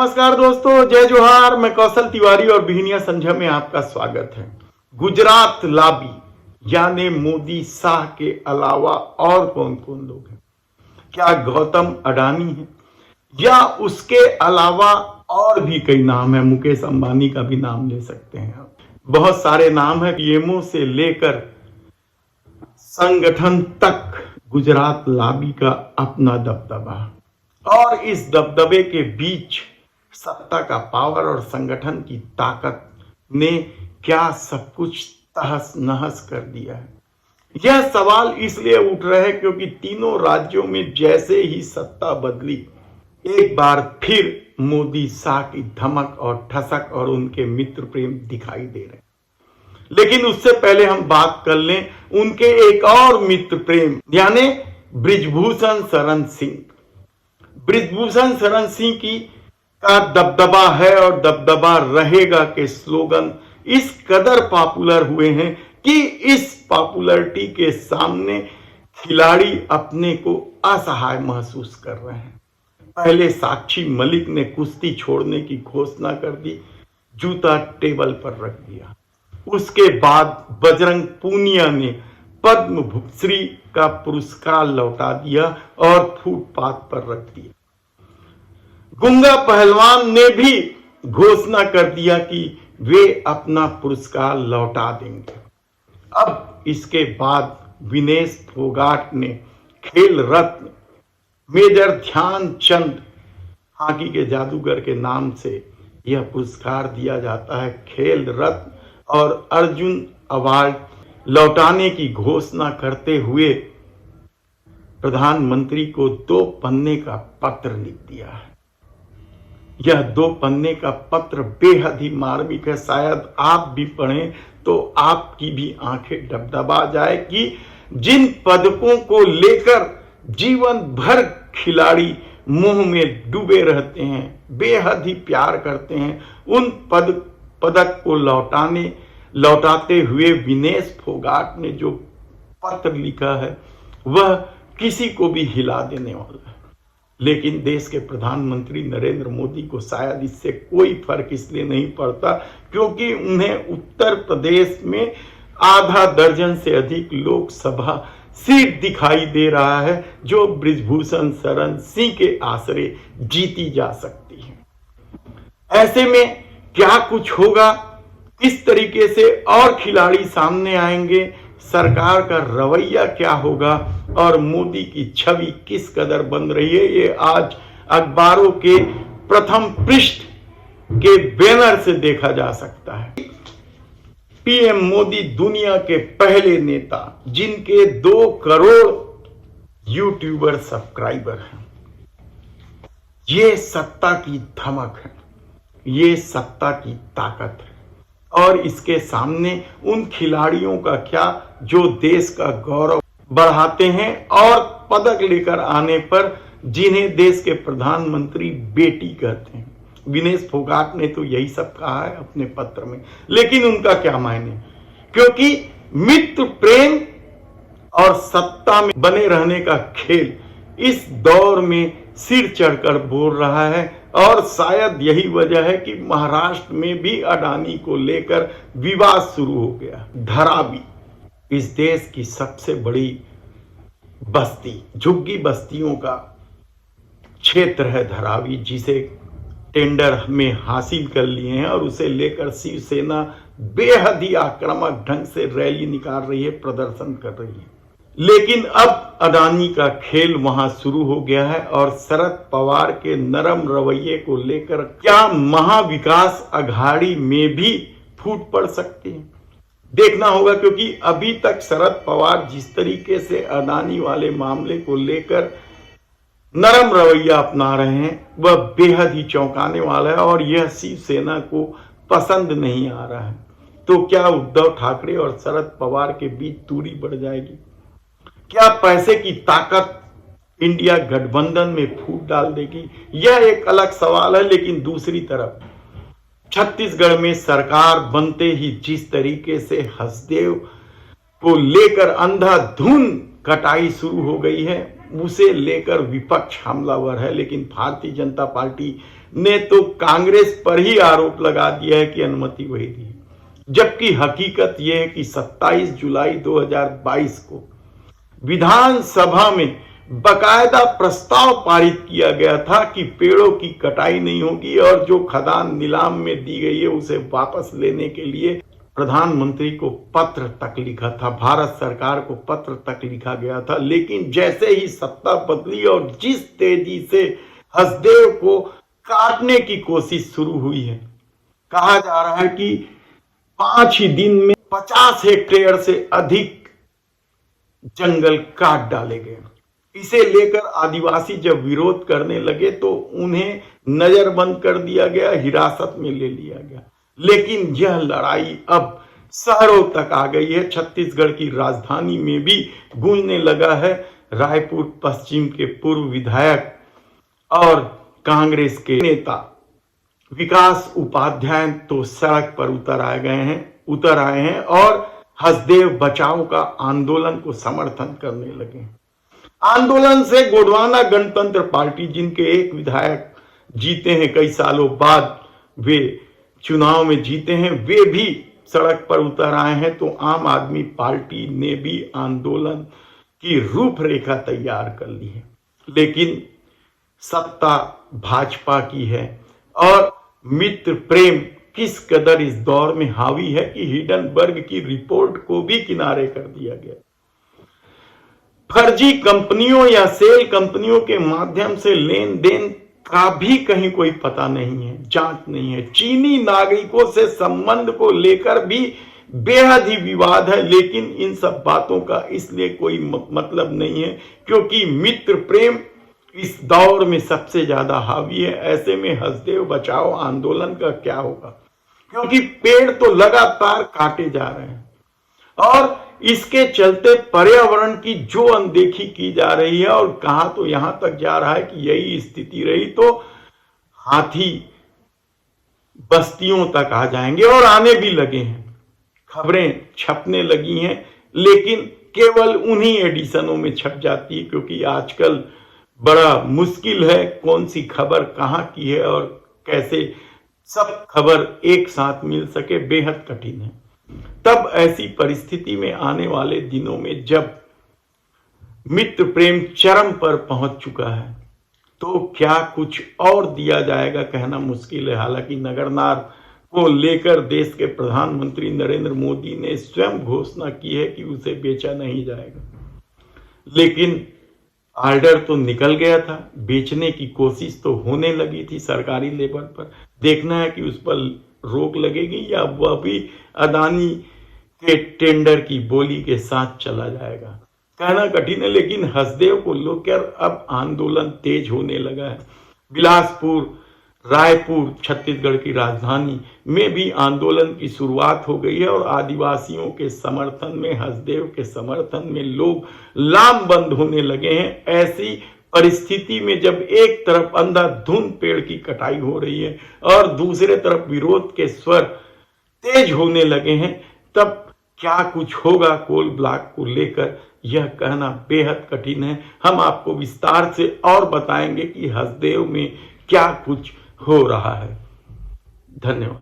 नमस्कार दोस्तों, जय जोहार। मैं कौशल तिवारी और बिहनिया संझा में आपका स्वागत है। गुजरात लाबी यानी मोदी शाह के अलावा और कौन कौन लोग हैं? क्या गौतम अडानी है या उसके अलावा और भी कई नाम है? मुकेश अंबानी का भी नाम ले सकते हैं आप। बहुत सारे नाम है। पीएमओ से लेकर संगठन तक गुजरात लाबी का अपना दबदबा, और इस दबदबे के बीच सत्ता का पावर और संगठन की ताकत ने क्या सब कुछ तहस नहस कर दिया है। यह सवाल इसलिए उठ रहा है क्योंकि तीनों राज्यों में जैसे ही सत्ता बदली, एक बार फिर मोदी शाह की धमक और ठसक और उनके मित्र प्रेम दिखाई दे रहे। लेकिन उससे पहले हम बात कर लें उनके एक और मित्र प्रेम यानी बृजभूषण शरण सिंह। बृजभूषण शरण सिंह का दबदबा है और दबदबा रहेगा के स्लोगन इस कदर पॉपुलर हुए हैं कि इस पॉपुलैरिटी के सामने खिलाड़ी अपने को असहाय महसूस कर रहे हैं। पहले साक्षी मलिक ने कुश्ती छोड़ने की घोषणा कर दी, जूता टेबल पर रख दिया। उसके बाद बजरंग पूनिया ने पद्म श्री का पुरस्कार लौटा दिया और फुटपाथ पर रख दिया। गुंगा पहलवान ने भी घोषणा कर दिया कि वे अपना पुरस्कार लौटा देंगे। अब इसके बाद विनेश फोगाट ने खेल रत्न मेजर ध्यानचंद हॉकी के जादूगर के नाम से यह पुरस्कार दिया जाता है, खेल रत्न, और अर्जुन अवार्ड लौटाने की घोषणा करते हुए प्रधानमंत्री को 2 पन्ने का पत्र लिख दिया है। यह 2 पन्ने का पत्र बेहद ही मार्मिक है। शायद आप भी पढ़ें तो आपकी भी आंखें डबडबा जाए कि जिन पदकों को लेकर जीवन भर खिलाड़ी मोह में डूबे रहते हैं, बेहद ही प्यार करते हैं, उन पदक को लौटाते हुए विनेश फोगाट ने जो पत्र लिखा है वह किसी को भी हिला देने वाला है। लेकिन देश के प्रधानमंत्री नरेंद्र मोदी को शायद इससे कोई फर्क इसलिए नहीं पड़ता क्योंकि उन्हें उत्तर प्रदेश में आधा दर्जन से अधिक लोकसभा सीट दिखाई दे रहा है जो बृजभूषण शरण सिंह के आसरे जीती जा सकती है। ऐसे में क्या कुछ होगा, किस तरीके से और खिलाड़ी सामने आएंगे, सरकार का रवैया क्या होगा और मोदी की छवि किस कदर बन रही है, ये आज अखबारों के प्रथम पृष्ठ के बैनर से देखा जा सकता है। पीएम मोदी दुनिया के पहले नेता जिनके 2 करोड़ यूट्यूबर सब्सक्राइबर हैं। ये सत्ता की धमक है, ये सत्ता की ताकत है, और इसके सामने उन खिलाड़ियों का क्या जो देश का गौरव बढ़ाते हैं और पदक लेकर आने पर जिन्हें देश के प्रधानमंत्री बेटी कहते हैं। विनेश फोगाट ने तो यही सब कहा है अपने पत्र में, लेकिन उनका क्या मायने, क्योंकि मित्र प्रेम और सत्ता में बने रहने का खेल इस दौर में सिर चढ़कर बोल रहा है। और शायद यही वजह है कि महाराष्ट्र में भी अडानी को लेकर विवाद शुरू हो गया। धरावी इस देश की सबसे बड़ी बस्ती, झुग्गी बस्तियों का क्षेत्र है धरावी, जिसे टेंडर में हासिल कर लिए हैं और उसे लेकर शिवसेना बेहद ही आक्रामक ढंग से रैली निकाल रही है, प्रदर्शन कर रही है। लेकिन अब अडानी का खेल वहां शुरू हो गया है और शरद पवार के नरम रवैये को लेकर क्या महाविकास अघाड़ी में भी फूट पड़ सकती है, देखना होगा। क्योंकि अभी तक शरद पवार जिस तरीके से अडानी वाले मामले को लेकर नरम रवैया अपना रहे हैं वह बेहद ही चौंकाने वाला है और यह शिवसेना को पसंद नहीं आ रहा है। तो क्या उद्धव ठाकरे और शरद पवार के बीच दूरी बढ़ जाएगी? क्या पैसे की ताकत इंडिया गठबंधन में फूट डाल देगी? यह एक अलग सवाल है। लेकिन दूसरी तरफ छत्तीसगढ़ में सरकार बनते ही जिस तरीके से हसदेव को लेकर अंधाधुंध कटाई शुरू हो गई है, उसे लेकर विपक्ष हमलावर है। लेकिन भारतीय जनता पार्टी ने तो कांग्रेस पर ही आरोप लगा दिया है कि अनुमति वही दी, जबकि हकीकत यह है कि 27 जुलाई 2022 को विधानसभा में बकायदा प्रस्ताव पारित किया गया था कि पेड़ों की कटाई नहीं होगी और जो खदान नीलाम में दी गई है उसे वापस लेने के लिए प्रधानमंत्री को पत्र तक लिखा था, भारत सरकार को पत्र तक लिखा गया था। लेकिन जैसे ही सत्ता बदली और जिस तेजी से हसदेव को काटने की कोशिश शुरू हुई है, कहा जा रहा है कि 5 ही दिन में 50 हेक्टेयर से अधिक जंगल काट डाले गए। इसे लेकर आदिवासी जब विरोध करने लगे तो उन्हें नजरबंद कर दिया गया, हिरासत में ले लिया गया। लेकिन यह लड़ाई अब शहरों तक आ गई है, छत्तीसगढ़ की राजधानी में भी गूंजने लगा है। रायपुर पश्चिम के पूर्व विधायक और कांग्रेस के नेता विकास उपाध्याय तो सड़क पर उतर आए हैं और हसदेव बचाओ का आंदोलन को समर्थन करने लगे। आंदोलन से गोंडवाना गणतंत्र पार्टी, जिनके एक विधायक जीते हैं, कई सालों बाद वे चुनाव में जीते हैं, वे भी सड़क पर उतर आए हैं। तो आम आदमी पार्टी ने भी आंदोलन की रूपरेखा तैयार कर ली है। लेकिन सत्ता भाजपा की है और मित्र प्रेम किस कदर इस दौर में हावी है कि हिडनबर्ग की रिपोर्ट को भी किनारे कर दिया गया। फर्जी कंपनियों या सेल कंपनियों के माध्यम से लेन देन का भी कहीं कोई पता नहीं है, जांच नहीं है। चीनी नागरिकों से संबंध को लेकर भी बेहद ही विवाद है, लेकिन इन सब बातों का इसलिए कोई मतलब नहीं है क्योंकि मित्र प्रेम इस दौर में सबसे ज्यादा हावी है। ऐसे में हसदेव बचाओ आंदोलन का क्या होगा, क्योंकि पेड़ तो लगातार काटे जा रहे हैं और इसके चलते पर्यावरण की जो अनदेखी की जा रही है। और कहा तो यहां तक जा रहा है कि यही स्थिति रही तो हाथी बस्तियों तक आ जाएंगे और आने भी लगे हैं। खबरें छपने लगी हैं, लेकिन केवल उन्हीं एडिशनों में छप जाती है क्योंकि आजकल बड़ा मुश्किल है कौन सी खबर कहां की है और कैसे सब खबर एक साथ मिल सके, बेहद कठिन है। तब ऐसी परिस्थिति में आने वाले दिनों में जब मित्र प्रेम चरम पर पहुंच चुका है तो क्या कुछ और दिया जाएगा कहना मुश्किल है। हालांकि नगरनार को लेकर देश के प्रधानमंत्री नरेंद्र मोदी ने स्वयं घोषणा की है कि उसे बेचा नहीं जाएगा, लेकिन ऑर्डर तो निकल गया था, बेचने की कोशिश तो होने लगी थी सरकारी लेवल पर। देखना है कि उस पर रोक लगेगी या वह भी अदानी के टेंडर की बोली के साथ चला जाएगा, कहना कठिन है। लेकिन हसदेव को लेकर अब आंदोलन तेज होने लगा है। बिलासपुर, रायपुर, छत्तीसगढ़ की राजधानी में भी आंदोलन की शुरुआत हो गई है और आदिवासियों के समर्थन में, हसदेव के समर्थन में लोग लामबंद होने लगे हैं। ऐसी परिस्थिति में जब एक तरफ अंधाधुंध पेड़ की कटाई हो रही है और दूसरे तरफ विरोध के स्वर तेज होने लगे हैं, तब क्या कुछ होगा कोल ब्लॉक को लेकर यह कहना बेहद कठिन है। हम आपको विस्तार से और बताएंगे कि हसदेव में क्या कुछ हो रहा है। धन्यवाद।